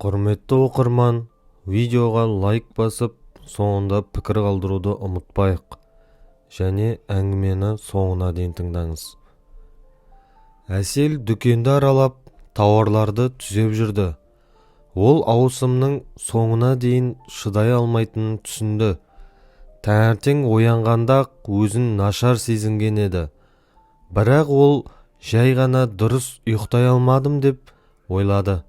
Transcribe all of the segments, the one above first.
Құрметті оқырман, видеоға лайк басып, соңында пікір қалдыруды ұмытпайық. Және әңгімені соңына дейін тыңдаңыз. Әсел дүкенді аралап, тауарларды түзеп жүрді. Ол ауысымның соңына дейін шыдай алмайтынын түсінді. Таңертең оянғанда өзін нашар сезінген еді. Бірақ ол жай ғана дұрыс ұйықтай алмадым деп ойлады.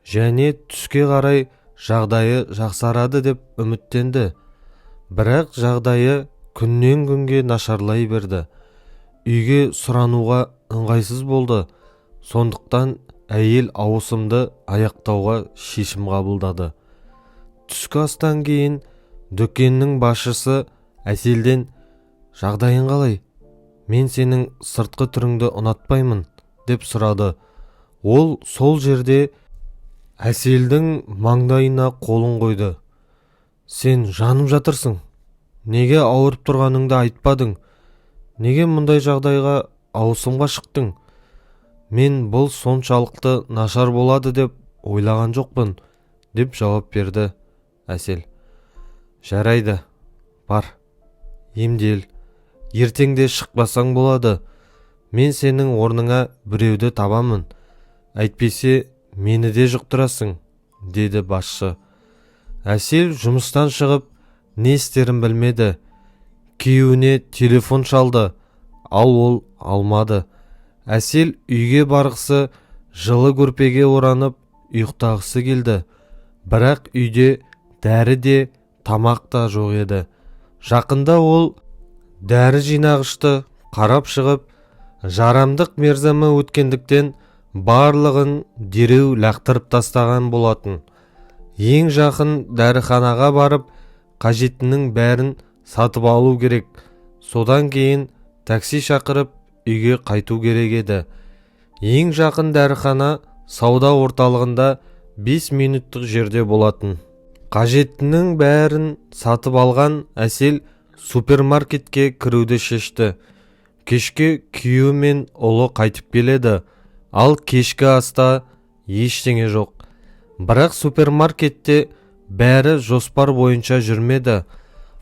Және түске қарай жағдайы жақсарады деп үміттенді. Бірақ жағдайы күннен күнге нашарлай берді. Үйге сұрануға ыңғайсыз болды. Сондықтан әйел ауысымды аяқтауға шешім қабылдады. Түскі астан кейін дүкеннің басшысы Әселден «Жағдайың қалай? Мен сенің сыртқы түріңді ұнатпаймын» деп сұрады. Ол сол жерде Әселдің маңдайына қолын қойды. «Сен жанып жатырсың. Неге ауырып тұрғаныңды айтпадың? Неге мұндай жағдайға ауысымға шықтың? Мен бұл соншалықты нашар болады деп ойлаған жоқпын» деп жауап берді Әсел. «Жарайды, бар, емдел. Ертеңде шықпасаң болады. Мен сенің орныңа біреуді табамын. Әйтпесе мені де жұқтырасың», деді басшы. Әсел жұмыстан шығып, не істерін білмеді. Күйеуіне телефон шалды, ол алмады. Әсел үйге барғысы, жылы көрпеге оранып, ұйықтағысы келді. Бірақ үйде дәрі де, тамақ та жоқ еді. Жақында ол дәрі жинағышты қарап шығып, жарамдық мерзімі өткендіктен барлығын дереу лақтырып тастаған болатын. Ең жақын дәріханаға барып, қажеттінің бәрін сатып алу керек. Содан кейін такси шақырып, үйге қайту керек еді. Ең жақын дәріхана сауда орталығында 5 минуттық жерде болатын. Қажеттінің бәрін сатып алған Әсел супермаркетке кіруді шешті. Кешке күйеуі мен ұлы қайтып келеді. Ал кешкі аста ештеңе жоқ. Бірақ супермаркетте бәрі жоспар бойынша жүрмеді.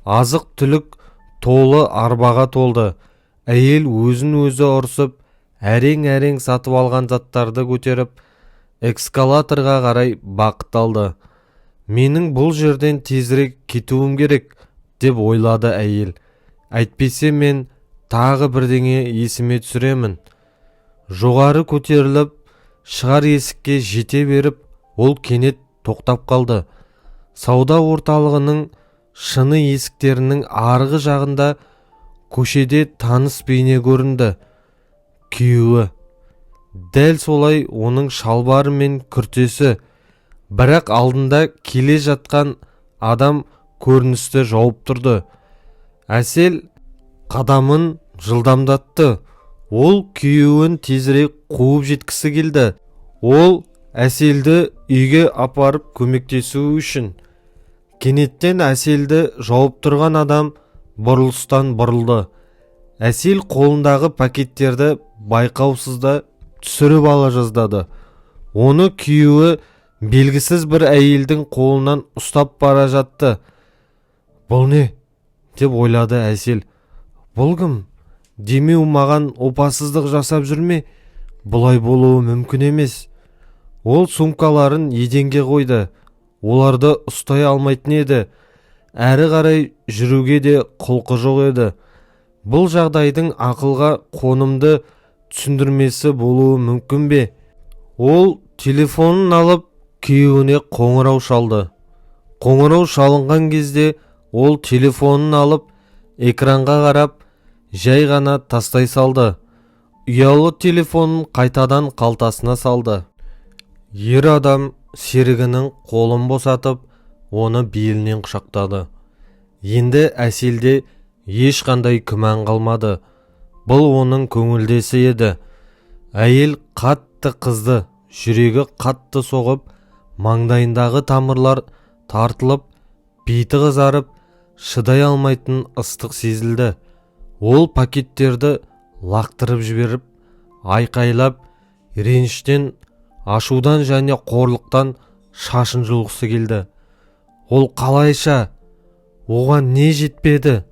Азық-түлік толы арбаға толды. Әйел өзін-өзі ұрсып, әрең-әрең сатып алған заттарды көтеріп, эскалаторға қарай бағыт алды. «Менің бұл жерден тезірек кетуім керек», деп ойлады әйел. «Әйтпесе мен тағы бірдеңе есіме түсіремін». Жоғары көтеріліп, шығар есікке жете беріп, ол кенет тоқтап қалды. Сауда орталығының шыны есіктерінің арғы жағында көшеде таныс бейне көрінді. Күйеуі. Дәл солай оның шалбары мен күртесі. Бірақ алдында келе жатқан адам көріністі жауып тұрды. Әсел қадамын жылдамдатты. Ол күйеуін тезірек қуып жеткісі келді. Ол Әселді үйге апарып көмектесу үшін. Кенеттен Әселді жауып тұрған адам бұрылыстан бұрылды. Әсел қолындағы пакеттерді байқаусызда түсіріп ала жаздады. Оны күйеуі белгісіз бір әйелдің қолынан ұстап бара жатты. «Бұл не?» деп ойлады Әсел. «Бұл кім? Демеу маған опасыздық жасап жүрме? Бұлай болуы мүмкін емес». Ол сумкаларын еденге қойды. Оларды ұстай алмайтын еді. Әрі қарай жүруге де құлқы жоқ еді. Бұл жағдайдың ақылға қонымды түсіндірмесі болуы мүмкін бе? Ол телефонын алып, күйеуіне қоңырау шалды. Қоңырау шалынған кезде ол телефонын алып, экранға қарап, жай ғана тастай салды. Ұялы телефонын қайтадан қалтасына салды. Ер адам серігінің қолын босатып, оны белінен құшақтады. Енді Әселде ешқандай күмән қалмады. Бұл оның көңілдесі еді. Әйел қатты қызды, жүрегі қатты соғып, маңдайындағы тамырлар тартылып, беті қызарып, шыдай алмайтын ыстық сезілді. Ол пакеттерді лақтырып жіберіп, айқайлап, реніштен, ашудан және қорлықтан шашын жұлғысы келді. Ол қалайша? Оған не жетпеді?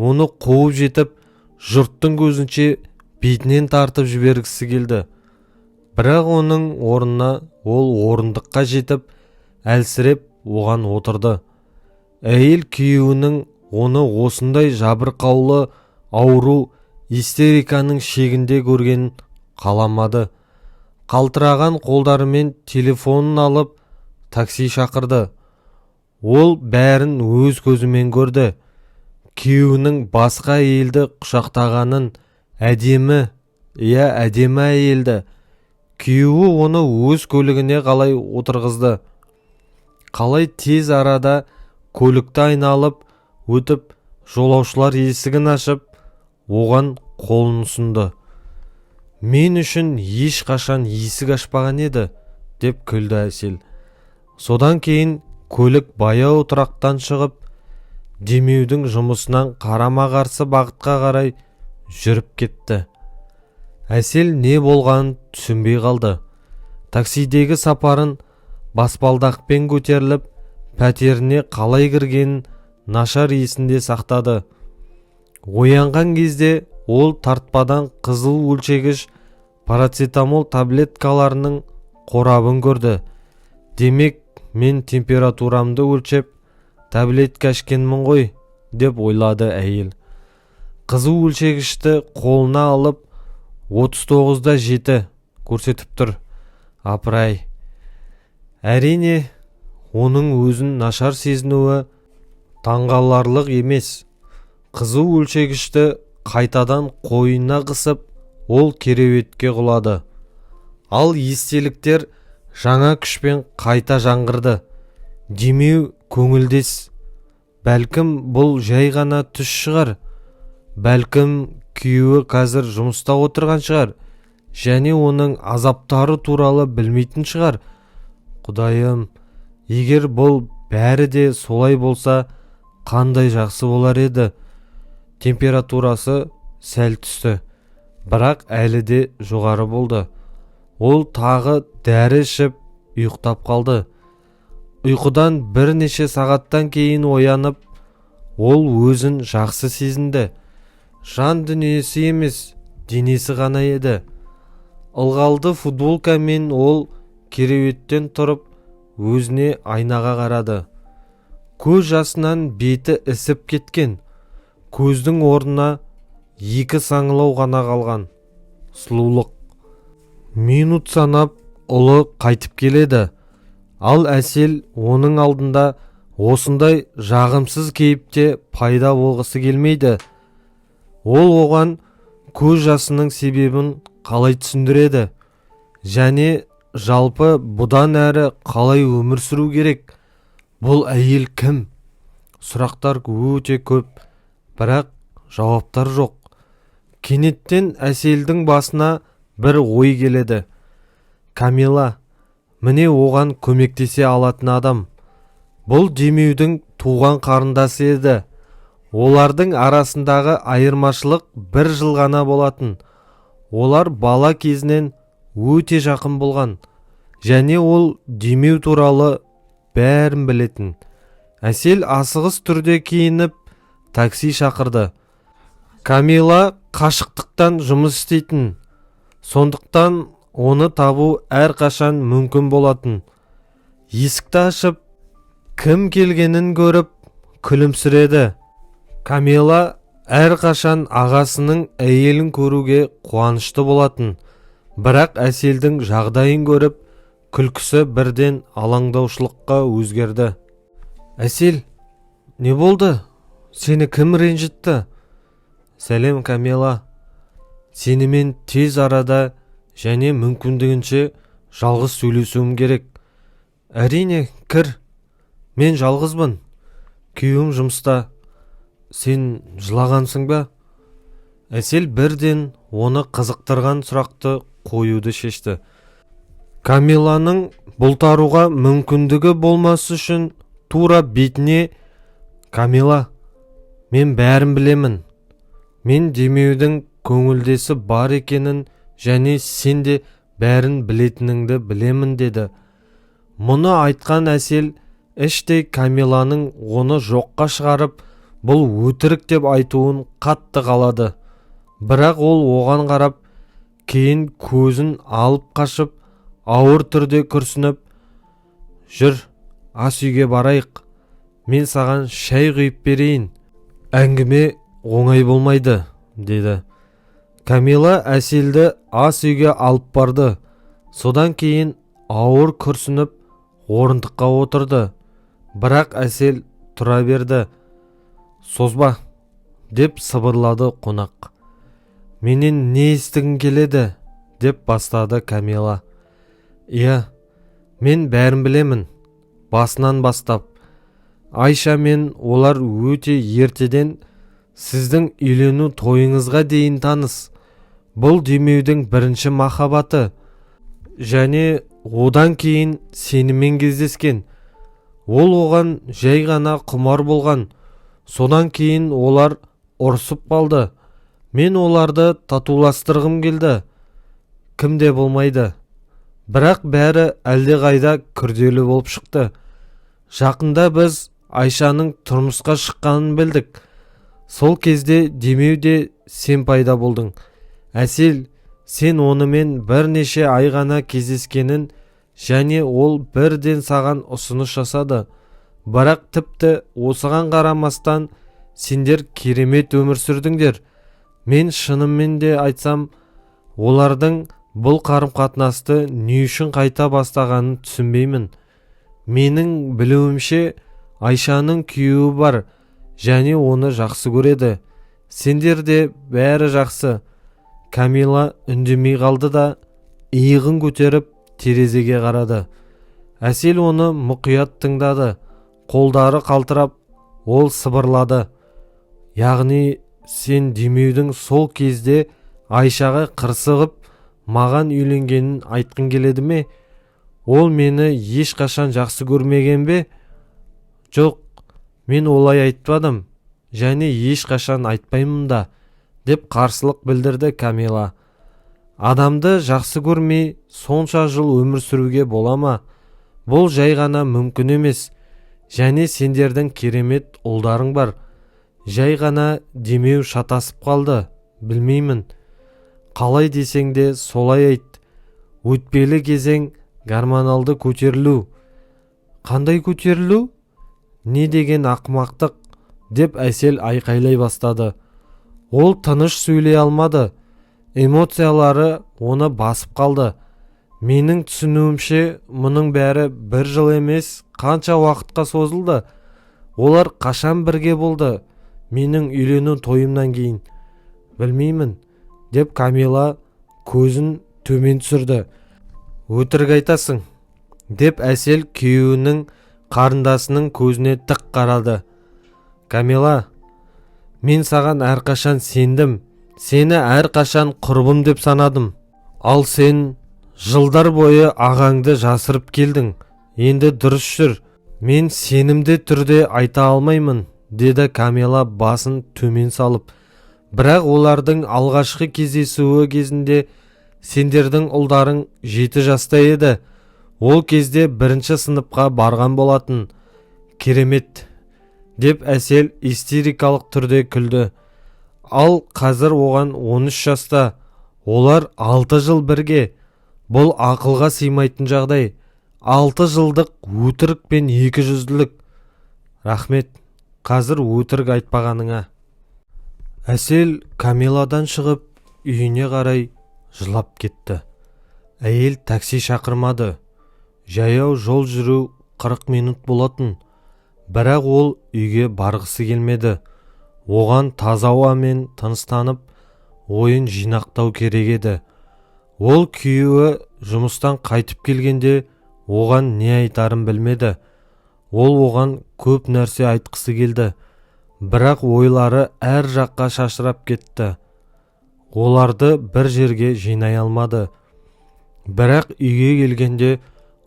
Оны қуып жетіп, жұрттың көзінше бетінен тартып жібергісі келді. Бірақ оның орнына ол орындыққа жетіп, әлсіреп оған отырды. Әйел күйеуінің оны осындай жабырқаулы, ауру, истериканың шегінде көрген қаламады. Қалтыраған қолдарымен телефонын алып, такси шақырды. Ол бәрін өз көзімен көрді. Күйеуінің басқа әйелді құшақтағанын, әдемі әйелді. Күйеуі оны өз көлігіне қалай отырғызды. Қалай тез арада көлікті айналып өтіп, жолаушылар есігін ашып, оған қолын ұсынды. Мен үшін ешқашан есік ашпаған еді, деп күлді Әсел. Содан кейін көлік баяу тұрақтан шығып, демеудің жұмысынан қарама-қарсы бағытқа қарай жүріп кетті. Әсел не болғанын түсінбей қалды. Таксидегі сапарын баспалдақпен көтеріліп, пәтеріне қалай кіргенін нашар есінде сақтады. Оянған кезде ол тартпадан қызыл өлшегіш парацетамол таблеткаларының қорабын көрді. Демек, мен температурамды өлшеп, таблетка ішкенмін ғой, деп ойлады әйел. Қызыл өлшегішті қолына алып, 39-да 7 көрсетіп тұр. Апырай. Әрине, оның өзін нашар сезінуі таңғаларлық емес. Қызыл өлшегішті қайтадан қойнына қысып, ол кереуетке құлады. Ал естеліктер жаңа күшпен қайта жаңғырды. Демеу көңілдес. Бәлкім бұл жай ғана түс шығар. Бәлкім күйеуі қазір жұмыста отырған шығар, және оның азаптары туралы білмейтін шығар. Құдайым, егер бұл бәрі де солай болса, қандай жақсы болар еді. Температурасы сәл түсті, бірақ әлі де жоғары болды. Ол тағы дәрі ішіп ұйықтап қалды. Ұйқыдан бірнеше сағаттан кейін оянып, ол өзін жақсы сезінді. Жан дүниесі емес, денесі ғана еді. Ылғалды футболкамен ол кереуеттен тұрып, өзіне айнаға қарады. Көз жасынан беті ісіп кеткен. Көздің орнына 2 саңылау ғана қалған. Сұлулық. Минут санап ұлы қайтып келеді. Ал Әсел оның алдында осындай жағымсыз кейіпте пайда болғысы келмейді. Ол оған көз жасының себебін қалай түсіндіреді, және жалпы бұдан әрі қалай өмір сүру керек? Бұл әйел кім? Сұрақтар өте көп, бірақ жауаптар жоқ. Кенеттен Әселдің басына бір ой келеді. Камила, міне оған көмектесе алатын адам. Бұл демеудің туған қарындасы еді. Олардың арасындағы айырмашылық 1 жыл ғана болатын. Олар бала кезінен өте жақын болған, және ол демеу туралы бәрін білетін. Әсел асығыс түрде киініп, такси шақырды. Камила қашықтықтан жұмыс істейтін, сондықтан оны табу әрқашан мүмкін болатын. Есікті ашып, кім келгенін көріп, күлімсіреді. Камила әрқашан ағасының әйелін көруге қуанышты болатын, бірақ Әселдің жағдайын көріп, күлкісі бірден алаңдаушылыққа өзгерді. Әсел, не болды? Сені кім ренжітті? Сәлем, Камила. Сенімен тез арада және мүмкіндігінше жалғыз сөйлесуім керек. Әрине, кір. Мен жалғызбын. Күйеуім жұмыста. Сен жылағансың ба? Әсел бірден оны қызықтырған сұрақты қоюды шешті. Камиланың бұлтаруға мүмкіндігі болмас үшін тура бетіне: Камила, мен бәрін білемін. Мен демеудің көңілдесі бар екенін, және сен де бәрін білетініңді білемін, деді. Мұны айтқан әсел іштей Камиланың оны жоққа шығарып, бұл өтірік деп айтуын қатты қалады. Бірақ ол оған қарап, кейін көзін алып қашып, ауыр түрде күрсініп, «Жүр, ас үйге барайық, мен саған шай құйып берейін. Әңгіме оңай болмайды», деді. Камила әселді ас үйге алып барды. Содан кейін ауыр күрсініп, орындыққа отырды. Бірақ әсел тұра берді. «Созба», деп сыбырлады қонақ. «Менен не естігің келеді?» деп бастады Камила. «Иә, мен бәрін білемін. Басынан бастап. Айша мен олар өте ертеден сіздің үйлену тойыңызға дейін таныс. Бұл демеудің бірінші махаббаты. Және одан кейін сенімен кездескен. Ол оған жай ғана құмар болған. Содан кейін олар ұрсып қалды. Мен оларды татуластырғым келді. Кімде болмайды. Бірақ бәрі әлдеқайда күрделі болып шықты. Жақында біз Айшаның тұрмысқа шыққанын білдік. Сол кезде демеуде сен пайда болдың. Әсел, сен онымен бірнеше ай ғана кездескенін және ол бірден саған ұсыныс жасады. Бірақ тіпті осыған қарамастан сендер керемет өмір сүрдіңдер. Мен шынымен де айтсам, олардың бұл қарым-қатынасты не үшін қайта бастағанын түсінбеймін. Менің білуімше, Айшаның күйеуі бар және оны жақсы көреді. Сендер де бәрі жақсы. Камила үндемей қалды да, иығын көтеріп терезеге қарады. Әсел оны мұқият тыңдады. Қолдары қалтырап, ол сыбырлады. Яғни сен демеудің сол кезде Айшаға қырсығып, маған үйленгенін айтқың келеді ме? Ол мені ешқашан жақсы көрмеген бе? Жоқ, мен олай айтпадым, және ешқашан айтпаймын да, деп қарсылық білдірді Камила. Адамды жақсы көрмей сонша жыл өмір сүруге бола ма? Бұл жай ғана мүмкін емес. Және сендердің керемет ұлдарың бар. Жай ғана демеу шатасып қалды, білмеймін. Қалай десең де солай айт. Өтпелі кезең гормоналды көтерілу. Қандай көтерілу? Не деген ақымақтық, деп әсел айқайлай бастады. Ол тыныш сөйлей алмады. Эмоциялары оны басып қалды. Менің түсінуімше, мұның бәрі бір жыл емес, қанша уақытқа созылды. Олар қашан бірге болды? Менің үйлену тойымнан кейін. Білмеймін, деп Камила көзін төмен түсірді. Өтірік айтасың, деп әсел күйеуінің қарындасының көзіне тік қарады. Камила, мен саған әрқашан сендім. Сені әрқашан құрбым деп санадым. Ал сен жылдар бойы ағаңды жасырып келдің. Енді дұрыс жүр. Мен сенімді түрде айта алмаймын, деді Камила басын төмен салып. Бірақ олардың алғашқы кездесуі кезінде сендердің ұлдарың 7 жаста еді. Ол кезде 1-ші сыныпқа барған болатын. Керемет, деп әсел истерикалық түрде күлді. Ал қазір оған 13 жаста. Олар 6 жыл бірге. Бұл ақылға сыймайтын жағдай. 6 жылдық өтірік пен 200-лік. Рахмет, қазір өтірік айтпағаныңа. Әсел Камиладан шығып, үйіне қарай жылап кетті. Әйел такси шақырмады. Жаяу жол жүру 40 минут болатын. Бірақ ол үйге барғысы келмеді. Оған таза ауамен тыныстанып, ойын жинақтау керек еді. Ол күйеуі жұмыстан қайтып келгенде оған не айтарын білмеді. Ол оған көп нәрсе айтқысы келді. Бірақ ойлары әр жаққа шашырап кетті. Оларды бір жерге жинай алмады. Бірақ үйге келгенде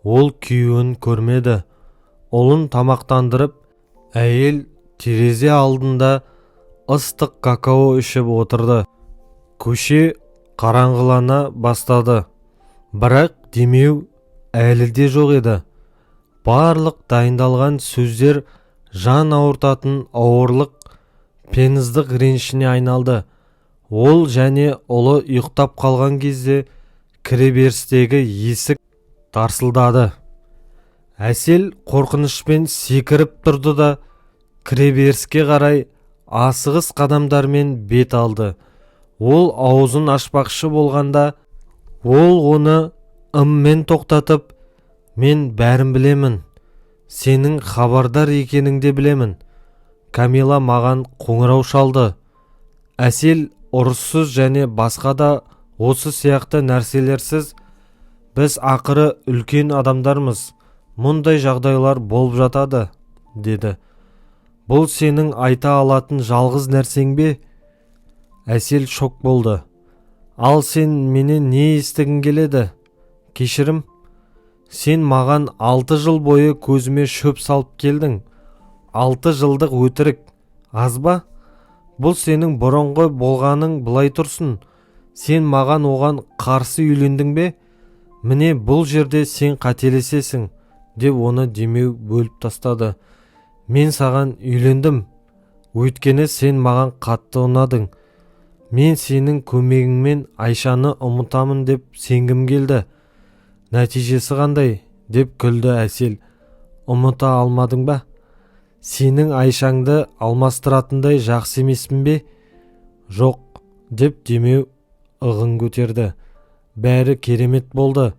ол күйеуін көрмеді. Ұлын тамақтандырып, әйел терезе алдында ыстық какао ішіп отырды. Көше қараңғылана бастады. Бірақ демеу әлі де жоқ еді. барлық дайындалған сөздер жан ауыртатын ауырлық пеніздік ренішіне айналды. Ол және ұлы ұйықтап қалған кезде кіреберістегі есік тарсылдады. Әсел қорқынышпен секіріп тұрды да кіреберіске қарай асығыс қадамдармен бет алды. Ол аузын ашпақшы болғанда, ол оны ыммен тоқтатып, «Мен бәрін білемін, сенің хабардар екеніңді білемін». Камила маған қоңырау шалды. Әсел ұрыссыз және басқа да осы сияқты нәрселерсіз, біз ақыры үлкен адамдармыз, мұндай жағдайлар болып жатады, деді. Бұл сенің айта алатын жалғыз нәрсең бе? Әсел шок болды. Ал сен менен не естігің келеді? Кешірім? Сен маған 6 жыл бойы көзіме шөп салып келдің. 6 жылдық өтірік. Аз ба? Бұл сенің бұрынғы болғаның былай тұрсын. Сен маған оған қарсы үйлендің бе? Міне бұл жерде сен қателесесің, деп оны демеу бөліп тастады. Мен саған үйлендім. Өйткені сен маған қатты ұнадың. Мен сенің көмегіңмен Айшаны ұмытамын деп сенгім келді. Нәтижесі қандай? Деп күлді Әсел. Ұмыта алмадың ба? Сенің Айшаңды алмастыратындай жақсы емеспін бе? Жоқ, деп демеу ығын көтерді. Бәрі керемет болды.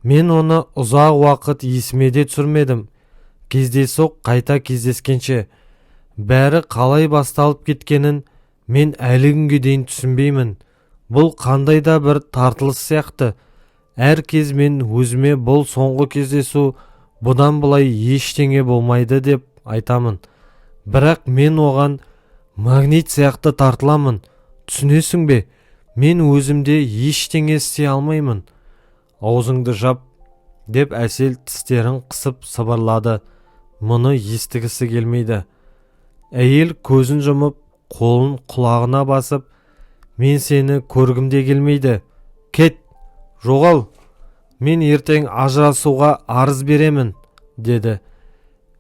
Мен оны ұзақ уақыт есіме де түсірмедім. Кездейсоқ қайта кездескенше. Бәрі қалай басталып кеткенін мен әлі күнге дейін түсінбеймін. Бұл қандай да бір тартылыс сияқты. Әр кез мен өзіме бұл соңғы кездесу, бұдан былай ештеңе болмайды деп айтамын. Бірақ мен оған магнит сияқты тартыламын. Түсінесің бе? Мен өзімде ештеңе істей алмаймын. Аузыңды жап, деп Әсел тістерін қысып сыбырлады. Мұны естігісі келмейді. Әйел көзін жұмып, қолын құлағына басып, мен сені көргімде келмейді. Кет, жоғал. Мен ертең ажырасуға арыз беремін, деді.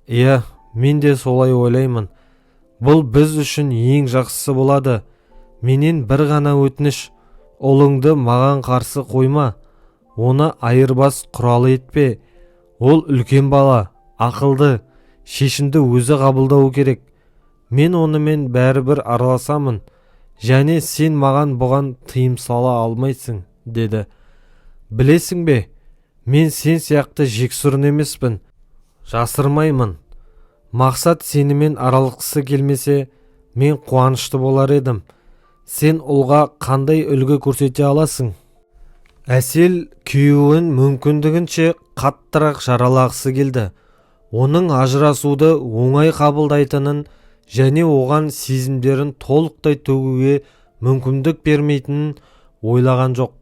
Иә, мен де солай ойлаймын. Бұл біз үшін ең жақсысы болады. Менен бір ғана өтініш, ұлыңды маған қарсы қойма. Оны айырбас құралы етпе. Ол үлкен бала, ақылды, шешімді өзі қабылдау керек. Мен онымен бәрібір араласамын, және сен маған бұған тыйым сала алмайсың, деді. Білесің бе, мен сен сияқты жексұрын емеспін. Жасырмаймын. Мақсат сенімен араласқысы келмесе, мен қуанышты болар едім. Сен ұлға қандай үлгі көрсете аласың? Әсел күйеуін мүмкіндігінше қаттырақ жаралағысы келді. Оның ажырасуды оңай қабылдайтынын және оған сезімдерін толықтай төгуге мүмкіндік бермейтінін ойлаған жоқ.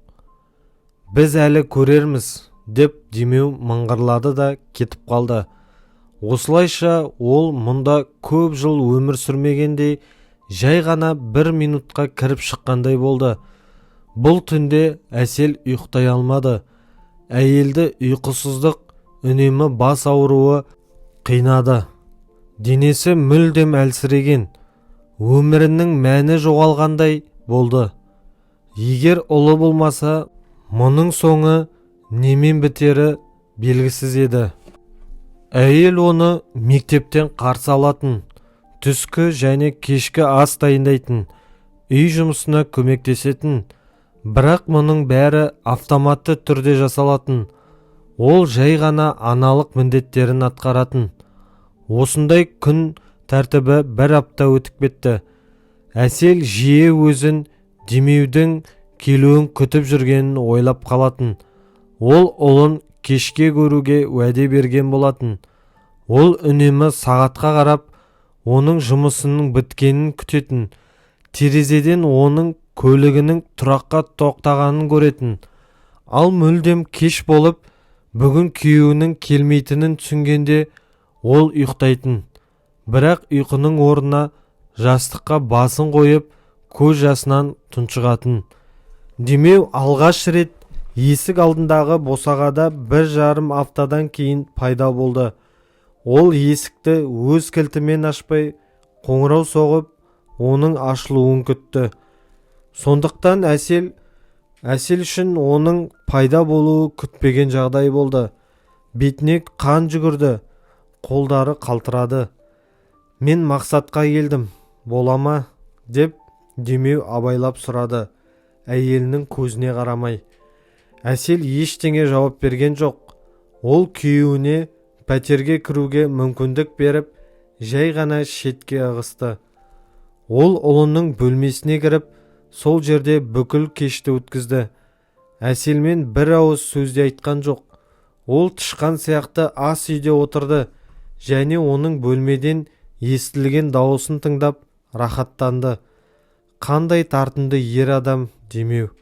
Біз әлі көрерміз, деп демеу мыңғырлады да кетіп қалды. Осылайша ол мұнда көп жыл өмір сүрмегендей, жай ғана 1 минутқа кіріп шыққандай болды. Бұл түнде Әсел ұйықтай алмады. Әйелді ұйқысыздық, үнемі бас ауруы қинады. Денесі мүлдем әлсіреген, өмірінің мәні жоғалғандай болды. Егер ұлы болмаса, мұның соңы немен бітері белгісіз еді. Әйел оны мектептен қарсы алатын, түскі және кешкі ас дайындайтын, үй жұмысына көмектесетін, бірақ мұның бәрі автоматты түрде жасалатын. Ол жай ғана аналық міндеттерін атқаратын. Осындай күн тәртібі 1 апта өтіп кетті. Әсел жиі өзін демеудің келуін күтіп жүргенін ойлап қалатын. Ол ұлын кешке көруге уәде берген болатын. Ол үнемі сағатқа қарап, оның жұмысының біткенін күтетін. Терезеден оның көлігінің тұраққа тоқтағанын көретін. Ал мүлдем кеш болып, бүгін күйеуінің келмейтінін түсінгенде ол ұйықтайтын. Бірақ ұйқының орнына жастыққа басын қойып, көз жасынан тұншығатын. Демеу алғаш рет есік алдындағы босағада 1,5 аптадан кейін пайда болды. Ол есікті өз кілтімен ашпай, қоңырау соғып, оның ашылуын күтті. Сондықтан әсел үшін оның пайда болуы күтпеген жағдай болды. Бетіне қан жүгірді, қолдары қалтырады. «Мен мақсатқа келдім, бола ма?» деп Демеу абайлап сұрады, әйелінің көзіне қарамай. Әсел ештеңе жауап берген жоқ. Ол күйеуіне пәтерге кіруге мүмкіндік беріп, жай ғана шетке ығысты. Ол ұлының бөлмесіне кіріп, сол жерде бүкіл кешті өткізді. Әселмен бір ауыз сөзде айтқан жоқ. Ол тышқан сияқты ас үйде отырды және оның бөлмеден естілген дауысын тыңдап рахаттанды. Қандай тартымды ер адам Демеу.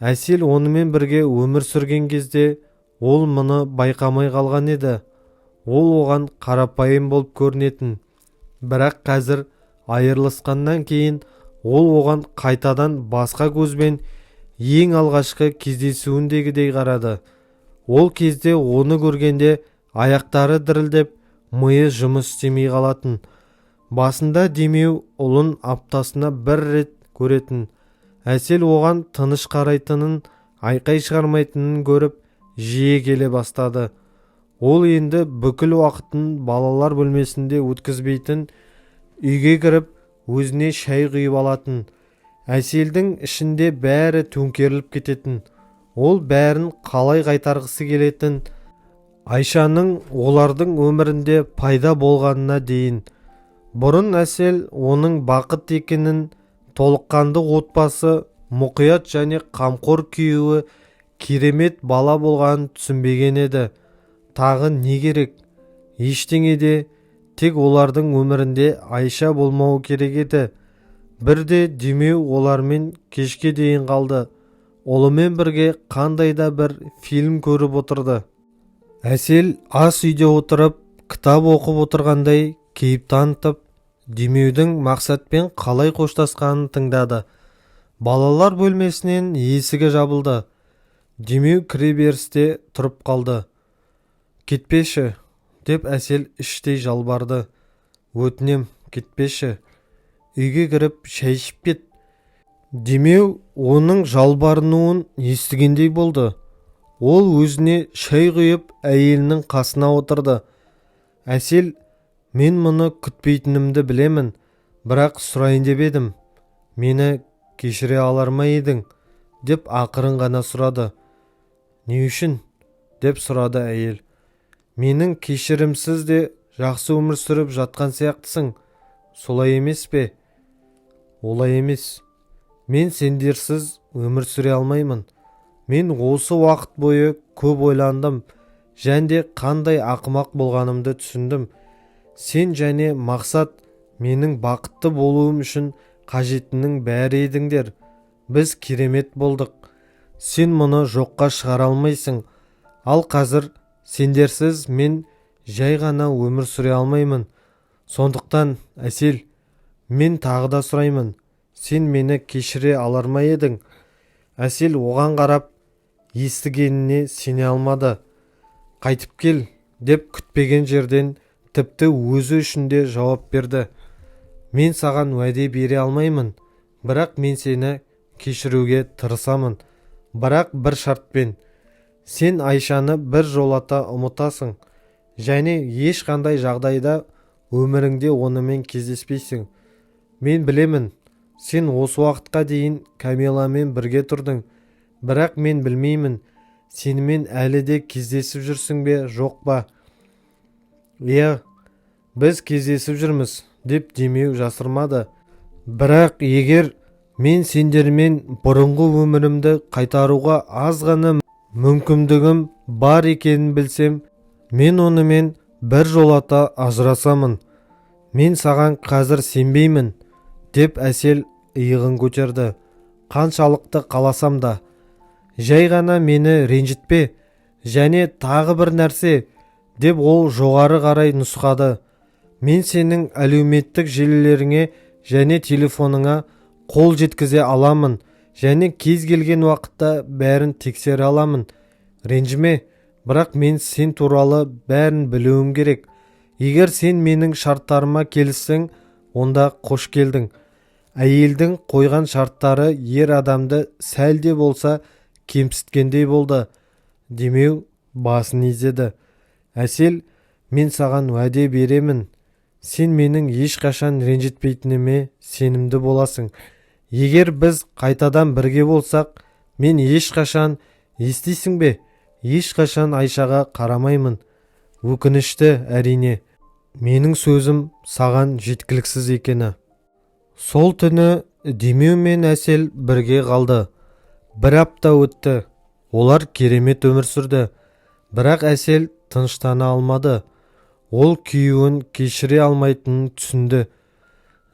Әсел онымен бірге өмір сүрген кезде ол мұны байқамай қалған еді. Ол оған қарапайым болып көрінетін. Бірақ қазір айырылысқаннан кейін ол оған қайтадан басқа көзбен ең алғашқы кездесуіндегідей қарады. Ол кезде оны көргенде аяқтары дірілдеп, миы жұмыс істемей қалатын. Басында Демеу ұлын аптасына 1 рет көретін. Әсел оған тыныш қарайтынын, айқай шығармайтынын көріп, жиі келе бастады. Ол енді бүкіл уақытын балалар бөлмесінде өткізбейтін, үйге кіріп, өзіне шай құйып алатын. Әселдің ішінде бәрі төңкеріліп кететін. Ол бәрін қалай қайтарғысы келетін. Айшаның олардың өмірінде пайда болғанына дейін. Бұрын Әсел оның бақыт екенін, толыққанды отбасы, мұқият және қамқор күйеуі, керемет бала болғанын түсінбеген еді. Тағы не керек? Ештеңе де, тек олардың өмірінде Айша болмауы керек еді. Бірде Демеу олармен кешке дейін қалды. Олымен бірге қандай да бір фильм көріп отырды. Әсел ас үйде отырып, кітап оқып отырғандай кейіп танытып, Демеудің мақсатпен қалай қоштасқанын тыңдады. Балалар бөлмесінен есігі жабылды. Демеу кіреберісте тұрып қалды. «Кетпеші», деп Әсел іштей жалбарды. «Өтінем, кетпеші. Үйге кіріп шай ішіп кет». Демеу оның жалбарынуын естігендей болды. Ол өзіне шай құйып әйелінің қасына отырды. Әсел: «Мен мұны күтпейтінімді білемін, бірақ сұрайын деп едім. Мені кешіре алар ма едің?» деп ақырын ғана сұрады. «Не үшін?» деп сұрады әйел. «Менің кешірімсіз де жақсы өмір сүріп жатқан сияқтысың. Солай емес пе?» «Олай емес. Мен сендерсіз өмір сүре алмаймын. Мен осы уақыт бойы көп ойландым, және қандай ақымақ болғанымды түсіндім. Сен және мақсат менің бақытты болуым үшін қажеттінің бәрі едіңдер. Біз керемет болдық. Сен мұны жоққа шығара алмайсың. Ал қазір сендерсіз мен жай ғана өмір сүре алмаймын. Сондықтан, Әсел, мен тағы да сұраймын. Сен мені кешіре алар ма едің?» Әсел оған қарап, естігеніне сене алмады. «Қайтып кел», деп күтпеген жерден тіпті өзі үшін де жауап берді. «Мен саған уәде бере алмаймын, бірақ мен сені кешіруге тырысамын. Бірақ бір шартпен. Сен Айшаны бір жолата ұмытасың, және ешқандай жағдайда өміріңде онымен кездеспейсің. Мен білемін, сен осы уақытқа дейін Камиламен бірге тұрдың, бірақ мен білмеймін, сенімен әлі де кездесіп жүрсің бе, жоқ па?» «Иә, біз кездесіп жүрміз», деп Демеу жасырмады. «Бірақ егер мен сендермен бұрынғы өмірімді қайтаруға аз ғана мүмкіндігім бар екенін білсем, мен онымен бір жолата ажырасамын. Мен саған қазір сенбеймін», деп Әсел иығын көтерді. «Қаншалықты қаласам да. Жай ғана мені ренжітпе, және тағы бір нәрсе», деп ол жоғары қарай нұсқады. «Мен сенің әлеуметтік желілеріңе және телефоныңа қол жеткізе аламын, және кез келген уақытта бәрін тексере аламын. Ренжіме, бірақ мен сен туралы бәрін білуім керек. Егер сен менің шарттарыма келіссең, онда қош келдің. Әйелдің қойған шарттары ер адамды сәл де болса кемсіткендей болды. Демеу басын изеді. Әсел, мен саған уәде беремін. Сен менің ешқашан ренжітпейтініме сенімді боласың. Егер біз қайтадан бірге болсақ, мен ешқашан, естисің бе, ешқашан Айшаға қарамаймын. Өкінішті, әрине, менің сөзім саған жеткіліксіз екені. Сол түні Демеу мен Әсел бірге қалды. Бір апта өтті. Олар керемет өмір сүрді. Бірақ Әсел тыныштана алмады. Ол күйеуін кешіре алмайтынын түсінді.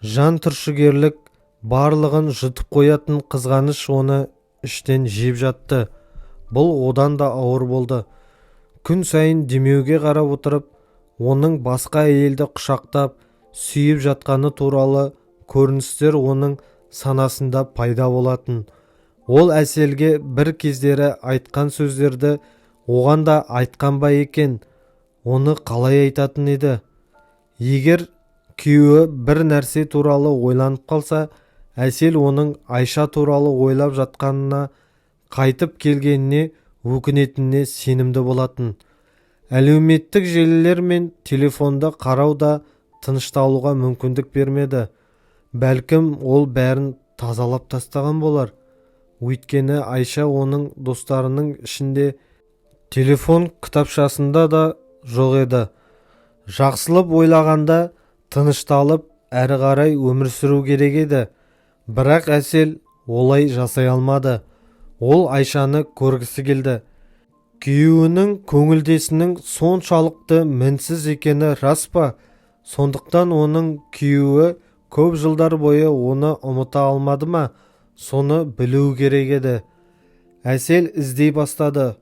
Жан түршігерлік, барлығын жұтып қоятын қызғаныш оны іштен жеп жатты. Бұл одан да ауыр болды. Күн сайын Демеуге қарап отырып, оның басқа әйелді құшақтап, сүйіп жатқаны туралы көріністер оның санасында пайда болатын. Ол Әселге бір кездері айтқан сөздерді оған да айтқан ба екен, оны қалай айтатын еді? Егер күйеуі бір нәрсе туралы ойланып қалса, Әсел оның Айша туралы ойлап жатқанына, қайтып келгеніне өкінетініне сенімді болатын. Әлеуметтік желілер мен телефонды қарау да тынышталуға мүмкіндік бермеді. Бәлкім ол бәрін тазалап тастаған болар. Өйткені Айша оның достарының ішінде, телефон кітапшасында да жоқ еді. Жақсылып ойлағанда тынышталып әрі қарай өмір сүру керек еді. Бірақ Әсел олай жасай алмады. Ол Айшаны көргісі келді. Күйеуінің көңілдесінің соншалықты мінсіз екені рас па? Сондықтан оның күйеуі көп жылдар бойы оны ұмыта алмады ма? Соны білу керек еді. Әсел іздей бастады.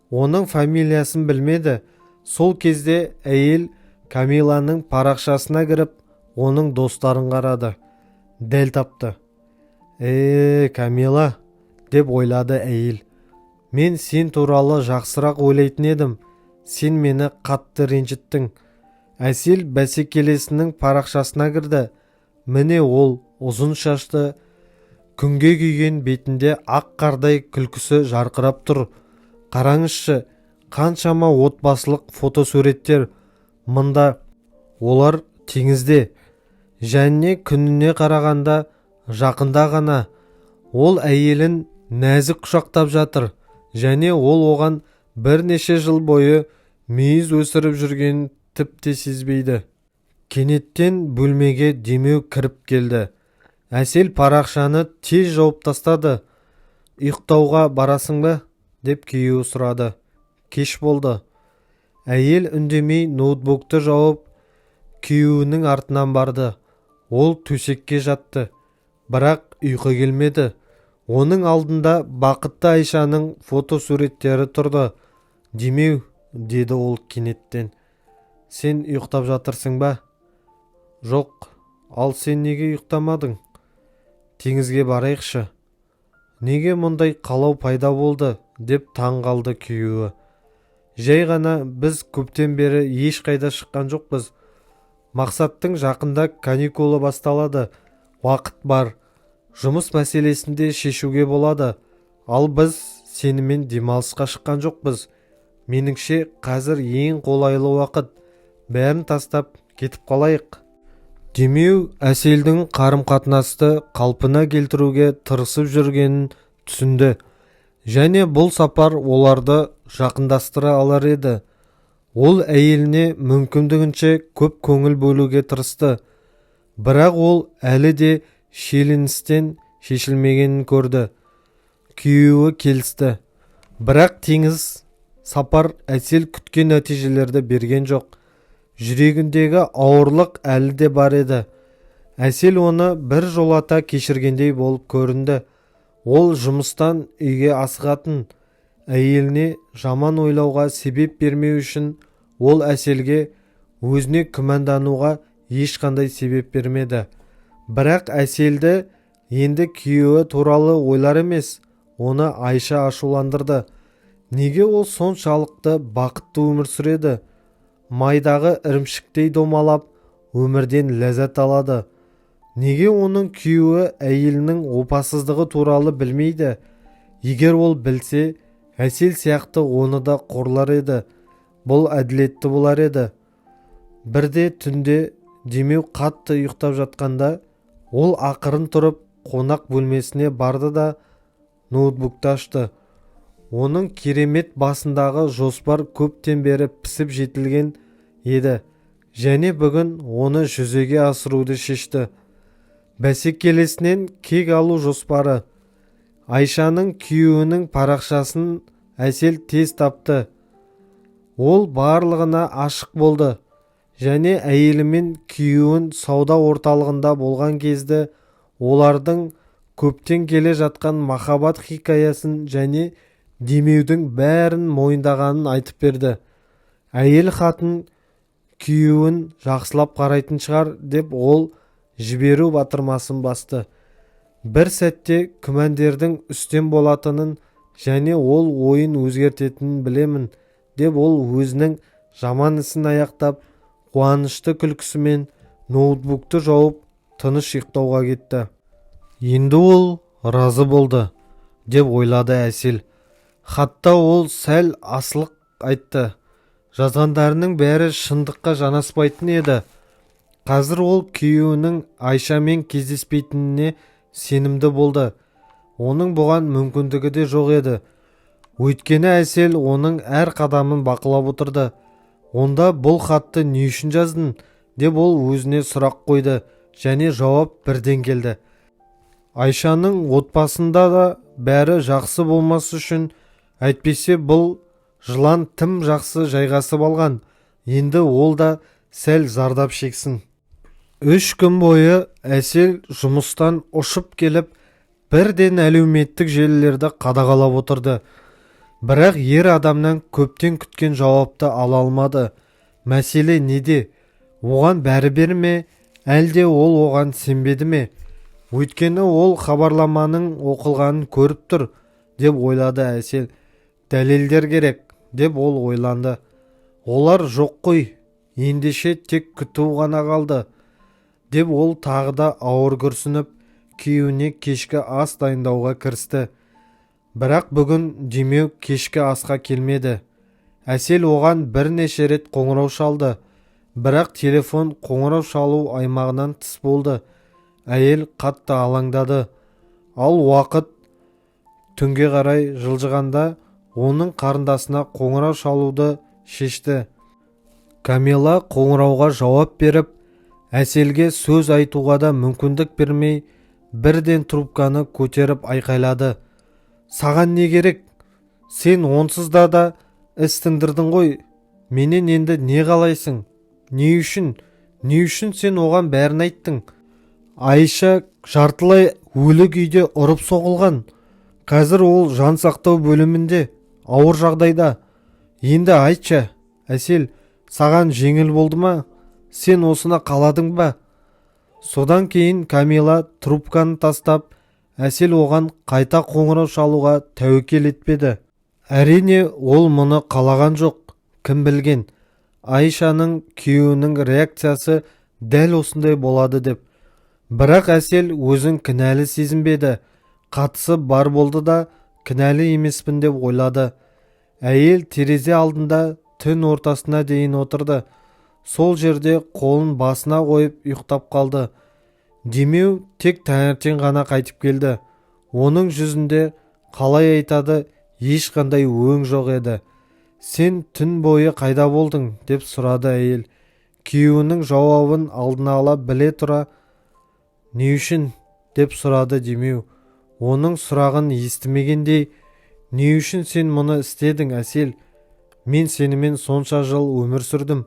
Оның фамилиясын білмеді. Сол кезде әйел Камиланың парақшасына кіріп, оның достарын қарады. Дәл тапты. Камила, деп ойлады әйел. Мен сен туралы жақсырақ ойлайтын едім. Сен мені қатты ренжіттің. Әсел бәсекелесінің парақшасына кірді. Міне ол ұзын шашты, күнге күйген бетінде ақ қардай күлкісі жарқырап тұр. Қараңызшы, қаншама отбасылық фотосуреттер. Мында олар теңізде. Және күніне қарағанда жақында ғана. Ол әйелін нәзік құшақтап жатыр. Және ол оған бірнеше жыл бойы мейіз өсіріп жүргенін тіпті сезбейді. Кенеттен бөлмеге Демеу кіріп келді. Әсел парақшаны тез жауып тастады. Ұйықтауға барасың ба? Деп күйеуі сұрады. Кеш болды. Әйел үндемей ноутбукты жауып, күйеуінің артынан барды. Ол төсекке жатты. Бірақ ұйқы келмеді. Оның алдында бақытты Айшаның фотосуреттері тұрды. Демеу, деді ол кенеттен. Сен ұйықтап жатырсың ба? Жоқ, ал сен неге ұйықтамадың? Теңізге барайықшы. Неге мұндай қалау пайда болды? Деп таң қалды күйеуі. Жай ғана біз көптен бері ешқайда шыққан жоқпыз. Мақсаттың жақында каникулы басталады. Уақыт бар. Жұмыс мәселесінде шешуге болады. Ал біз сенімен демалысқа шыққан жоқпыз. Меніңше қазір ең қолайлы уақыт. Бәрін тастап кетіп қалайық. Демеу Әселдің қарым-қатынасты қалпына келтіруге тырысып жүргенін түсінді. Және бұл сапар оларды жақындастыра алар еді. Ол әйеліне мүмкіндігінше көп көңіл бөлуге тырысты. Бірақ ол әлі де шиеленістен шешілмегенін көрді. Күйеуі келісті. Бірақ теңіз сапар Әсел күткен нәтижелерді берген жоқ. Жүрегіндегі ауырлық әлі де бар еді. Әсел оны бір жолата кешіргендей болып көрінді. Ол жұмыстан үйге асығатын. Әйеліне жаман ойлауға себеп бермеу үшін ол Әселге өзіне күмәндануға ешқандай себеп бермеді. Бірақ Әселді енді күйеуі туралы ойлар емес, оны Айша ашуландырды. Неге ол соншалықты бақытты өмір сүреді? Майдағы ірімшіктей домалап, өмірден ләззат алады. Неге оның күйеуі әйелінің опасыздығы туралы білмейді? Егер ол білсе, Әсел сияқты оны да қорлар еді. Бұл әділетті болар еді. Бірде түнде Демеу қатты ұйықтап жатқанда, ол ақырын тұрып қонақ бөлмесіне барды да ноутбукты ашты. Оның керемет басындағы жоспар көптен бері пісіп жетілген еді, және бүгін оны жүзеге асыруды шешті. Бәсекелесінен кек алу жоспары. Айшаның күйеуінің парақшасын Әсел тез тапты. Ол барлығына ашық болды, және әйелімен күйеуін сауда орталығында болған кезде олардың көптен келе жатқан махаббат хикаясын және Демеудің бәрін мойындағанын айтып берді. Әйел хатын күйеуін жақсылап қарайтын шығар деп ол жіберу батырмасын басты. Бір сәтте күмәндердің үстем болатынын және ол ойын өзгертетінін білемін деп ол өзінің жаман ісін аяқтап, қуанышты күлкісімен ноутбукты жауып тыныш ұйықтауға кетті. Енді ол разы болды деп ойлады Әсел. Хатта ол сәл асылық айтты. Жазғандарының бәрі шындыққа жанаспайтын еді. Қазір ол күйеуінің Айшамен кездеспейтініне сенімді болды. Оның бұған мүмкіндігі де жоқ еді. Өйткені Әсел оның әр қадамын бақылап отырды. Онда бұл хатты не үшін жаздың деп ол өзіне сұрақ қойды, және жауап бірден келді. Айшаның отбасында да бәрі жақсы болмасы үшін, әйтпесе бұл жылан тым жақсы жайғасып алған. Енді ол да сәл зардап шексін. 3 күн бойы Әсел жұмыстан ұшып келіп, бірден әлеуметтік желілерді қадағалап отырды. Бірақ ер адамнан көптен күткен жауапты ала алмады. Мәселе неде? Оған бәрібер ме, әлде ол оған сенбеді ме? Өйткені ол хабарламаның оқылғанын көріп тұр, деп ойлады Әсел. Дәлелдер керек, деп ол ойланды. Олар жоқ қой, ендеше тек күту ғана қалды, деп ол тағы да ауыр күрсініп, күйеуіне кешкі ас дайындауға кірісті. Бірақ бүгін Демеу кешкі асқа келмеді. Әсел оған бірнеше рет қоңырау шалды, бірақ телефон қоңырау шалу аймағынан тыс болды. Әйел қатты алаңдады. Ал уақыт түнге қарай жылжығанда оның қарындасына қоңырау шалуды шешті. Камила қоңырауға жауап беріп, Әселге сөз айтуға да мүмкіндік бермей, бірден трубканы көтеріп айқайлады. Саған не керек? Сен онсыз да іс тындырдың ғой. Менен енді не қалайсың? Не үшін сен оған бәрін айттың? Айша жартылай өлі күйде ұрып соғылған. Қазір ол жан сақтау бөлімінде, ауыр жағдайда. Енді айтшы, Әсел, саған жеңіл болды ма? Сен осыны қаладың ба? Содан кейін Камила трубканы тастап, Әсел оған қайта қоңырау шалуға тәуекел етпеді. Әрине, ол мұны қалаған жоқ. Кім білген? Айшаның күйеуінің реакциясы дәл осындай болады деп. Бірақ Әсел өзін кінәлі сезінбеді. Қатысы бар болды да, кінәлі емеспін деп ойлады. Әйел терезе алдында түн ортасына дейін отырды. Сол жерде қолын басына қойып ұйықтап қалды. Демеу тек таңертең ғана қайтып келді. Оның жүзінде, қалай айтады, ешқандай өң жоқ еді. Сен түн бойы қайда болдың? Деп сұрады әйел. Күйеуінің жауабын алдына ала біле тұра, не үшін? Деп сұрады Демеу. Оның сұрағын естімегендей, не үшін сен мұны істедің, Әсел? Мен сенімен сонша жыл өмір сүрдім,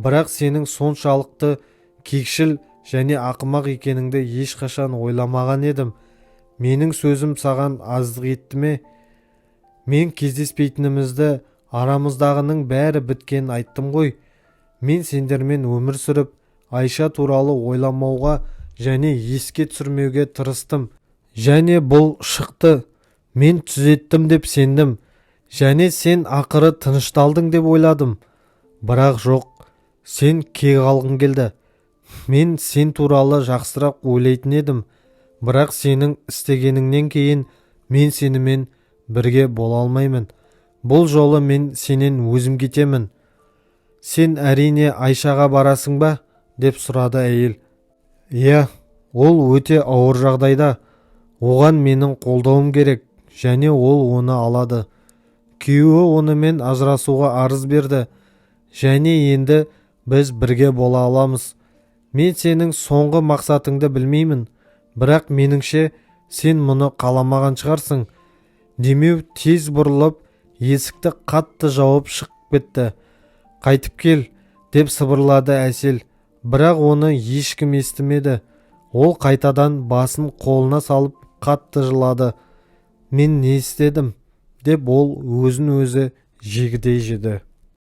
бірақ сенің соншалықты кекшіл және ақымақ екеніңді ешқашан ойламаған едім. Менің сөзім саған аздық етті ме? Мен кездеспейтінімізді, арамыздағының бәрі біткен айттым ғой. Мен сендермен өмір сүріп, Айша туралы ойламауға және еске түсірмеуге тырыстым. және бұл шықты. Мен түзеттім деп сендім, және сен ақыры тынышталдың деп ойладым. Бірақ жоқ, сен кек алғың келді. Мен сен туралы жақсырақ ойлайтын едім. Бірақ сенің істегеніңнен кейін мен сенімен бірге бола алмаймын. Бұл жолы мен сенен өзім кетемін. Сен әрине Айшаға барасың ба? Деп сұрады әйел. Иә, ол өте ауыр жағдайда. Оған менің қолдауым керек, және ол оны алады. Күйеуі онымен ажырасуға арыз берді, және енді біз бірге бола аламыз. Мен сенің соңғы мақсатыңды білмеймін, бірақ меніңше сен мұны қаламаған шығарсың. Демеу тез бұрылып, есікті қатты жауып шығып кетті. Қайтып кел, деп сыбырлады Әсел, бірақ оны ешкім естімеді. Ол қайтадан басын қолына салып қатты жылады. Мен не істедім? Деп ол өзін өзі жегідей жеді.